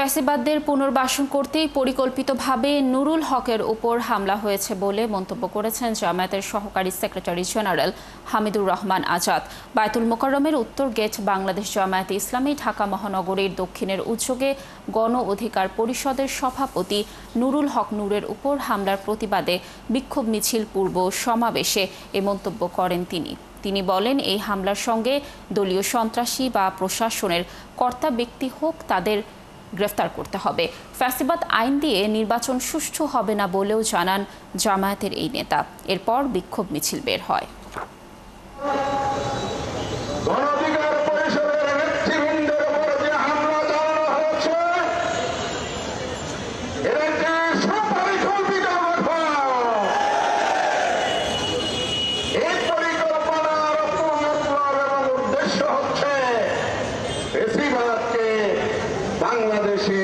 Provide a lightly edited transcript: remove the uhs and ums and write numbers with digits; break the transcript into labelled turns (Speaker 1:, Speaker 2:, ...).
Speaker 1: ফ্যাসিবাদদের পুনর্বাসন করতেই পরিকল্পিতভাবে নুরুল হকের উপর হামলা হয়েছে বলে মন্তব্য করেছেন জামায়াতের সহকারী সেক্রেটারি জেনারেল হামিদুর রহমান আজাদ। বায়তুল মোকাররমের উত্তর গেট বাংলাদেশ জামায়াতে ইসলামী ঢাকা মহানগরীর দক্ষিণের উদ্যোগে গণ অধিকার পরিষদের সভাপতি নুরুল হক নূরের উপর হামলার প্রতিবাদে বিক্ষোভ মিছিল পূর্ব সমাবেশে এ মন্তব্য করেন তিনি বলেন, এই হামলার সঙ্গে দলীয় সন্ত্রাসী বা প্রশাসনের কর্তা ব্যক্তি হোক তাদের গ্রেফতার করতে হবে। ফ্যাসিবাদ আইন দিয়ে নির্বাচন সুষ্ঠু হবে না বলেও জানান জামায়াতের এই নেতা। এরপর বিক্ষোভ মিছিল বের হয়।
Speaker 2: বাংলাদেশে